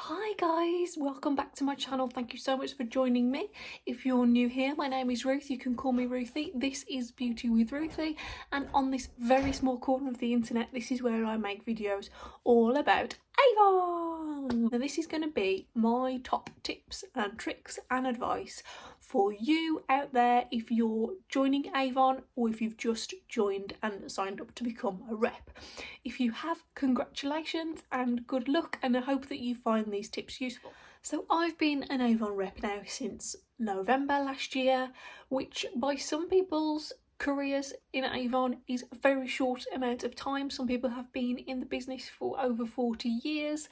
Hi guys, welcome back to my channel. Thank you so much for joining me. If you're new here, my name is Ruth. You can call me Ruthy. This is Beauty with Ruthy, and on this very small corner of the internet, this is where I make videos all about Avon. Now this is going to be my top tips and tricks and advice for you out there if you're joining Avon or if you've just joined and signed up to become a rep. If you have, congratulations and good luck, and I hope that you find these tips useful. So I've been an Avon rep now since November last year, which by some people's careers in Avon is a very short amount of time. Some people have been in the business for over 40 years.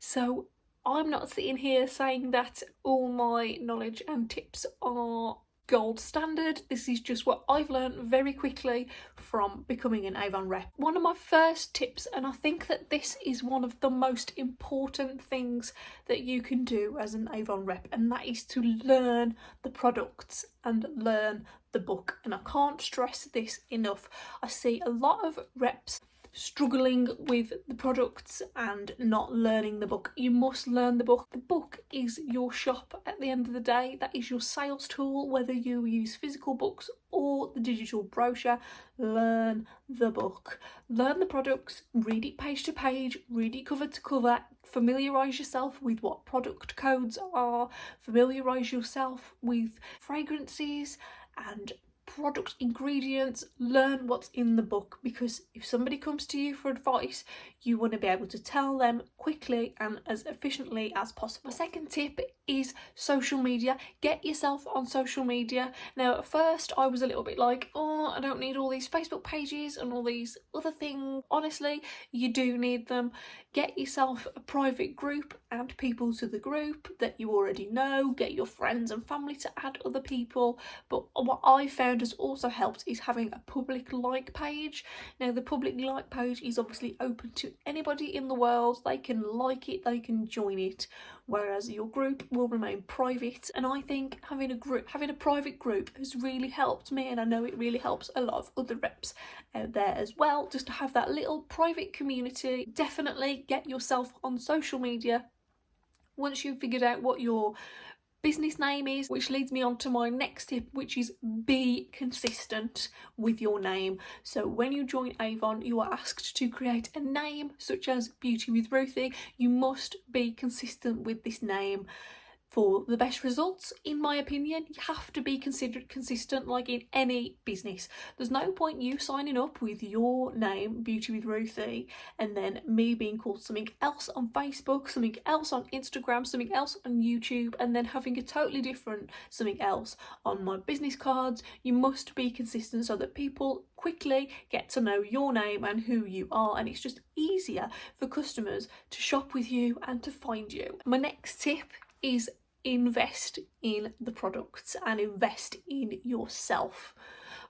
So I'm not sitting here saying that all my knowledge and tips are gold standard. This is just what I've learned very quickly from becoming an Avon rep. One of my first tips, and I think that this is one of the most important things that you can do as an Avon rep, and that is to learn the products and learn the book. And I can't stress this enough. I see a lot of reps struggling with the products and not learning the book. You must learn the book. The book is your shop at the end of the day. That is your sales tool, whether you use physical books or the digital brochure. Learn the book. Learn the products, read it page to page, read it cover to cover, familiarise yourself with what product codes are, familiarise yourself with fragrances and product ingredients. Learn what's in the book, because if somebody comes to you for advice, you want to be able to tell them quickly and as efficiently as possible. My second tip is social media. Get yourself on social media. Now at first I was a little bit like, oh, I don't need all these Facebook pages and all these other things. Honestly, you do need them. Get yourself a private group, add people to the group that you already know, get your friends and family to add other people. But what I found has also helped is having a public like page. Now the public like page is obviously open to anybody in the world. They can like it, they can join it, whereas your group will remain private. And I think having a private group has really helped me, and I know it really helps a lot of other reps out there as well, just to have that little private community. Definitely get yourself on social media once you've figured out what your business name is, which leads me on to my next tip, which is be consistent with your name. So when you join Avon, you are asked to create a name such as Beauty with Ruthy. You must be consistent with this name for the best results. In my opinion, you have to be considered consistent, like in any business. There's no point you signing up with your name, Beauty with Ruthy, and then me being called something else on Facebook, something else on Instagram, something else on YouTube, and then having a totally different something else on my business cards. You must be consistent so that people quickly get to know your name and who you are, and it's just easier for customers to shop with you and to find you. My next tip is invest in the products and invest in yourself.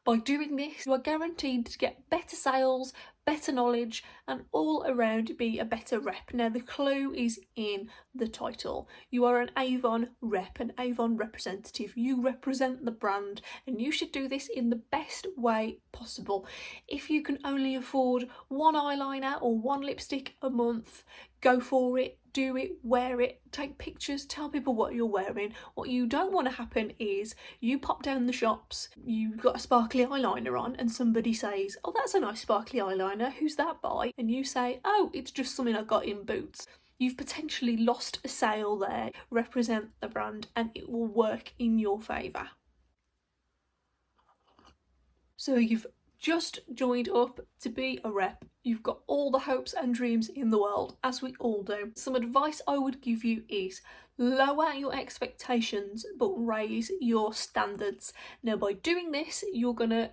By doing this, you are guaranteed to get better sales, better knowledge, and all around be a better rep. Now the clue is in the title. You are an Avon rep, an Avon representative. You represent the brand, and you should do this in the best way possible. If you can only afford one eyeliner or one lipstick a month, go for it. Do it, wear it, take pictures, tell people what you're wearing. What you don't want to happen is you pop down the shops, you've got a sparkly eyeliner on, and somebody says, oh, that's a nice sparkly eyeliner, who's that by? And you say, oh, it's just something I got in Boots. You've potentially lost a sale there. Represent the brand and it will work in your favour. So you've just joined up to be a rep. You've got all the hopes and dreams in the world, as we all do. Some advice I would give you is lower your expectations but raise your standards. Now by doing this, you're going to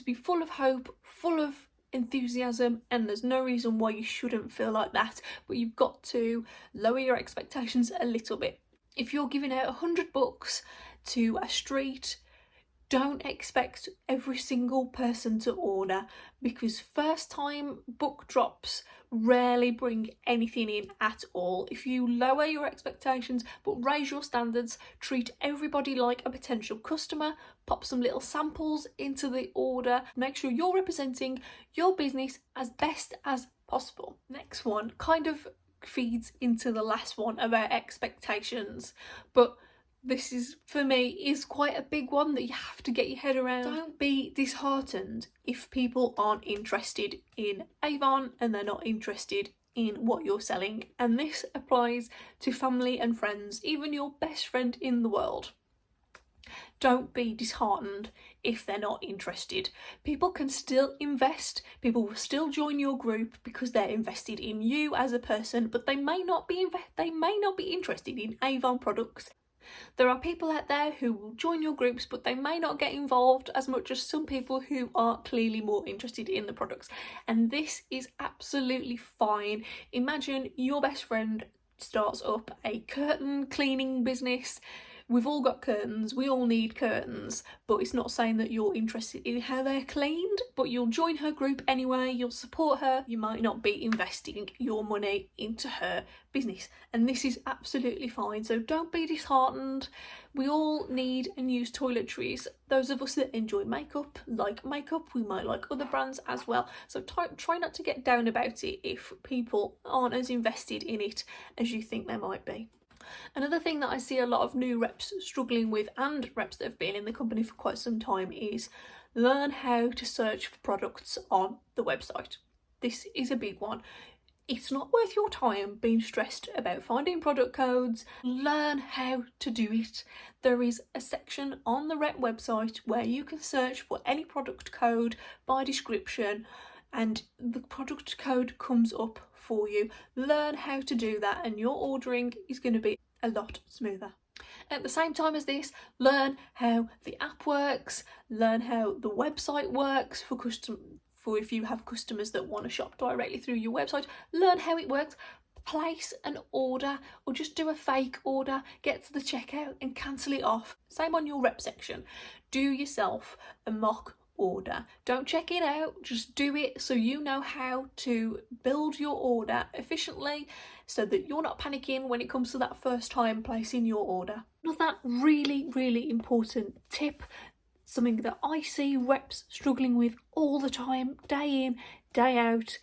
be full of hope, full of enthusiasm, and there's no reason why you shouldn't feel like that, but you've got to lower your expectations a little bit. If you're giving out 100 books to a street Don't expect every single person to order, because first time book drops rarely bring anything in at all. If you lower your expectations but raise your standards, treat everybody like a potential customer, pop some little samples into the order, make sure you're representing your business as best as possible. Next one kind of feeds into the last one about expectations, but this is, for me, is quite a big one that you have to get your head around. Don't be disheartened if people aren't interested in Avon and they're not interested in what you're selling. And this applies to family and friends, even your best friend in the world. Don't be disheartened if they're not interested. People can still invest, people will still join your group because they're invested in you as a person, but they may not be interested in Avon products. There are people out there who will join your groups, but they may not get involved as much as some people who are clearly more interested in the products. And this is absolutely fine. Imagine your best friend starts up a curtain cleaning business. We've all got curtains, we all need curtains, but it's not saying that you're interested in how they're cleaned, but you'll join her group anyway, you'll support her, you might not be investing your money into her business, and this is absolutely fine. So don't be disheartened. We all need and use toiletries. Those of us that enjoy makeup, we might like other brands as well, so try not to get down about it if people aren't as invested in it as you think they might be. Another thing that I see a lot of new reps struggling with, and reps that have been in the company for quite some time, is learn how to search for products on the website. This is a big one. It's not worth your time being stressed about finding product codes. Learn how to do it. There is a section on the rep website where you can search for any product code by description, and the product code comes up for you. Learn how to do that and your ordering is going to be a lot smoother. At the same time as this, learn how the app works, learn how the website works for if you have customers that want to shop directly through your website. Learn how it works. Place an order or just do a fake order, get to the checkout and cancel it off. Same on your rep section. Do yourself a mock order. Don't check it out, just do it so you know how to build your order efficiently so that you're not panicking when it comes to that first time placing your order. Another really important tip, something that I see reps struggling with all the time, day in, day out: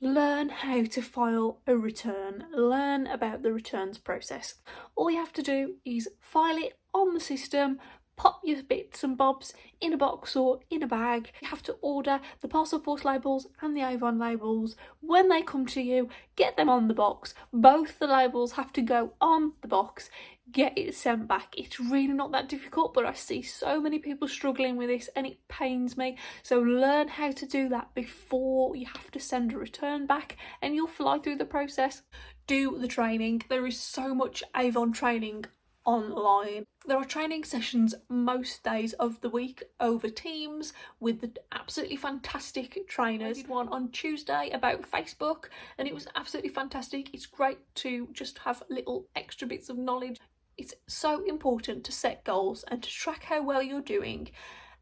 learn how to file a return. Learn about the returns process. All you have to do is file it on the system, pop your bits and bobs in a box or in a bag. You have to order the Parcel Force labels and the Avon labels. When they come to you, get them on the box. Both the labels have to go on the box. Get it sent back. It's really not that difficult, but I see so many people struggling with this and it pains me. So learn how to do that before you have to send a return back and you'll fly through the process. Do the training. There is so much Avon training online. There are training sessions most days of the week over Teams with the absolutely fantastic trainers. I did one on Tuesday about Facebook and it was absolutely fantastic. It's great to just have little extra bits of knowledge. It's so important to set goals and to track how well you're doing,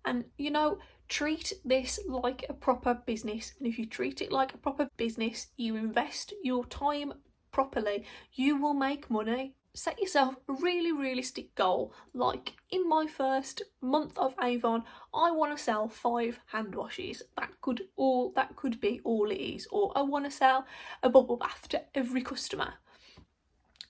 and treat this like a proper business. And if you treat it like a proper business, you invest your time properly, you will make money. Set yourself a really realistic goal, like in my first month of Avon I want to sell 5 hand washes. That could be all it is. Or I want to sell a bubble bath to every customer.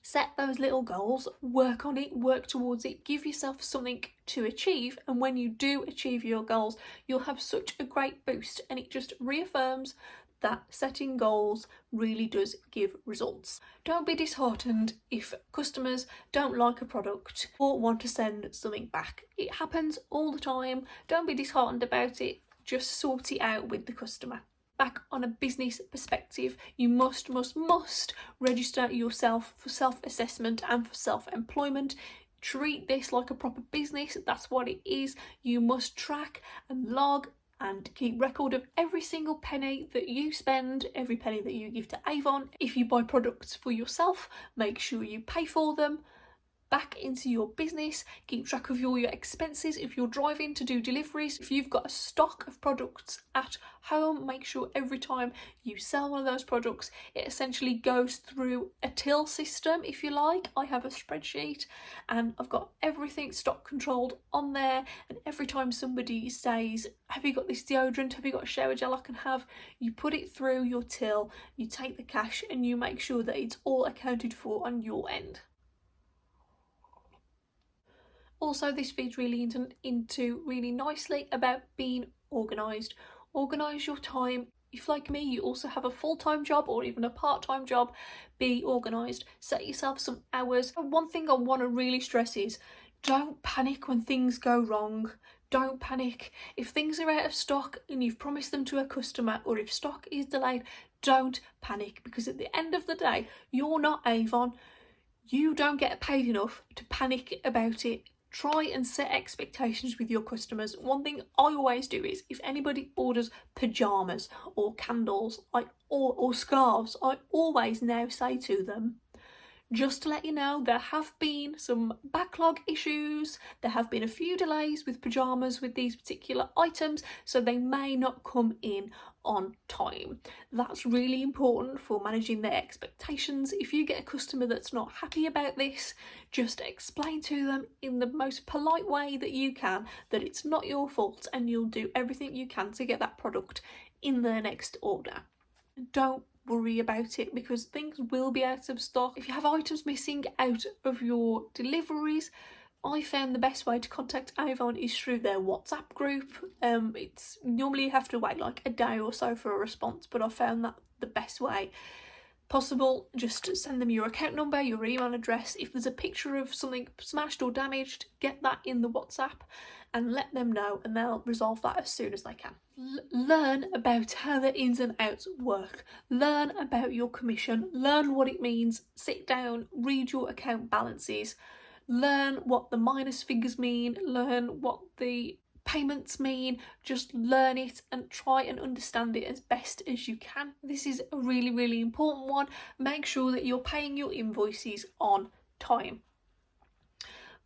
Set those little goals, work on it, work towards it, give yourself something to achieve, and when you do achieve your goals you'll have such a great boost, and it just reaffirms that setting goals really does give results. Don't be disheartened if customers don't like a product or want to send something back. It happens all the time. Don't be disheartened about it. Just sort it out with the customer. Back on a business perspective, you must register yourself for self-assessment and for self-employment. Treat this like a proper business. That's what it is. You must track and log and keep record of every single penny that you spend, every penny that you give to Avon. If you buy products for yourself, make sure you pay for them. back into your business, keep track of all your expenses if you're driving to do deliveries. If you've got a stock of products at home, make sure every time you sell one of those products, it essentially goes through a till system, if you like. I have a spreadsheet and I've got everything stock controlled on there, and every time somebody says, have you got this deodorant, have you got a shower gel I can have, you put it through your till, you take the cash and you make sure that it's all accounted for on your end. Also, this feeds really into really nicely about being organised. Organise your time. If, like me, you also have a full-time job or even a part-time job, be organised. Set yourself some hours. And one thing I want to really stress is, don't panic when things go wrong. Don't panic. If things are out of stock and you've promised them to a customer, or if stock is delayed, don't panic, because at the end of the day, you're not Avon. You don't get paid enough to panic about it. Try and set expectations with your customers. One thing I always do is, if anybody orders pyjamas or candles or scarves, I always now say to them, just to let you know, there have been some backlog issues, there have been a few delays with pyjamas with these particular items, so they may not come in on time. That's really important for managing their expectations. If you get a customer that's not happy about this, just explain to them in the most polite way that you can that it's not your fault and you'll do everything you can to get that product in their next order. Don't worry about it, because things will be out of stock. If you have items missing out of your deliveries, I found the best way to contact Avon is through their WhatsApp group. It's normally you have to wait like a day or so for a response, but I found that the best way possible. Just send them your account number, your email address. If there's a picture of something smashed or damaged, get that in the WhatsApp and let them know, and they'll resolve that as soon as they can. Learn about how the ins and outs work. Learn about your commission. Learn what it means. Sit down, read your account balances. Learn what the minus figures mean. Learn what the payments mean. Just learn it and try and understand it as best as you can. This is a really, really important one. Make sure that you're paying your invoices on time.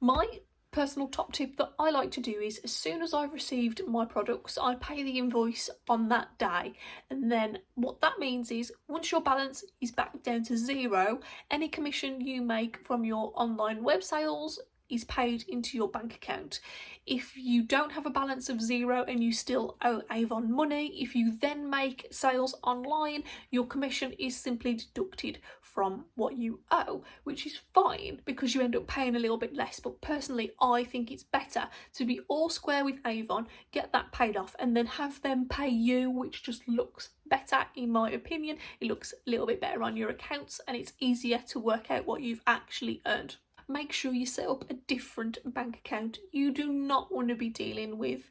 My personal top tip that I like to do is, as soon as I've received my products, I pay the invoice on that day, and then what that means is, once your balance is back down to zero, any commission you make from your online web sales is paid into your bank account. If you don't have a balance of zero and you still owe Avon money, if you then make sales online, your commission is simply deducted from what you owe, which is fine because you end up paying a little bit less. But personally, I think it's better to be all square with Avon, get that paid off, and then have them pay you, which just looks better in my opinion. It looks a little bit better on your accounts and it's easier to work out what you've actually earned. Make sure you set up a different bank account. You do not want to be dealing with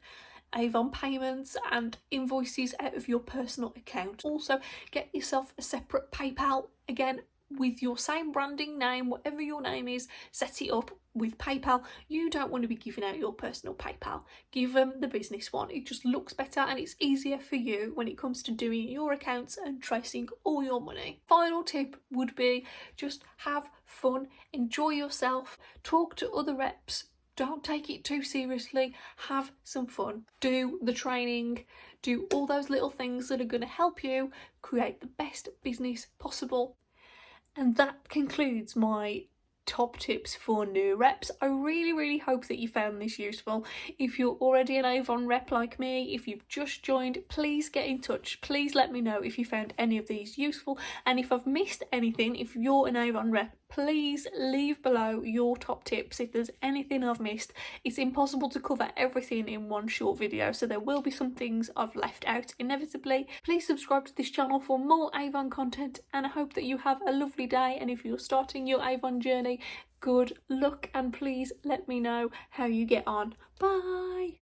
Avon payments and invoices out of your personal account. Also, get yourself a separate PayPal, again with your same branding name, whatever your name is, set it up with PayPal. You don't want to be giving out your personal PayPal. Give them the business one. It just looks better and it's easier for you when it comes to doing your accounts and tracing all your money. Final tip would be, just have fun, enjoy yourself, talk to other reps. Don't take it too seriously, have some fun. Do the training, do all those little things that are going to help you create the best business possible. And that concludes my top tips for new reps. I really hope that you found this useful. If you're already an Avon rep like me, if you've just joined, please get in touch. Please let me know if you found any of these useful, and if I've missed anything, if you're an Avon rep, please leave below your top tips if there's anything I've missed. It's impossible to cover everything in one short video, so there will be some things I've left out inevitably. Please subscribe to this channel for more Avon content, and I hope that you have a lovely day, and if you're starting your Avon journey, good luck, and please let me know how you get on. Bye!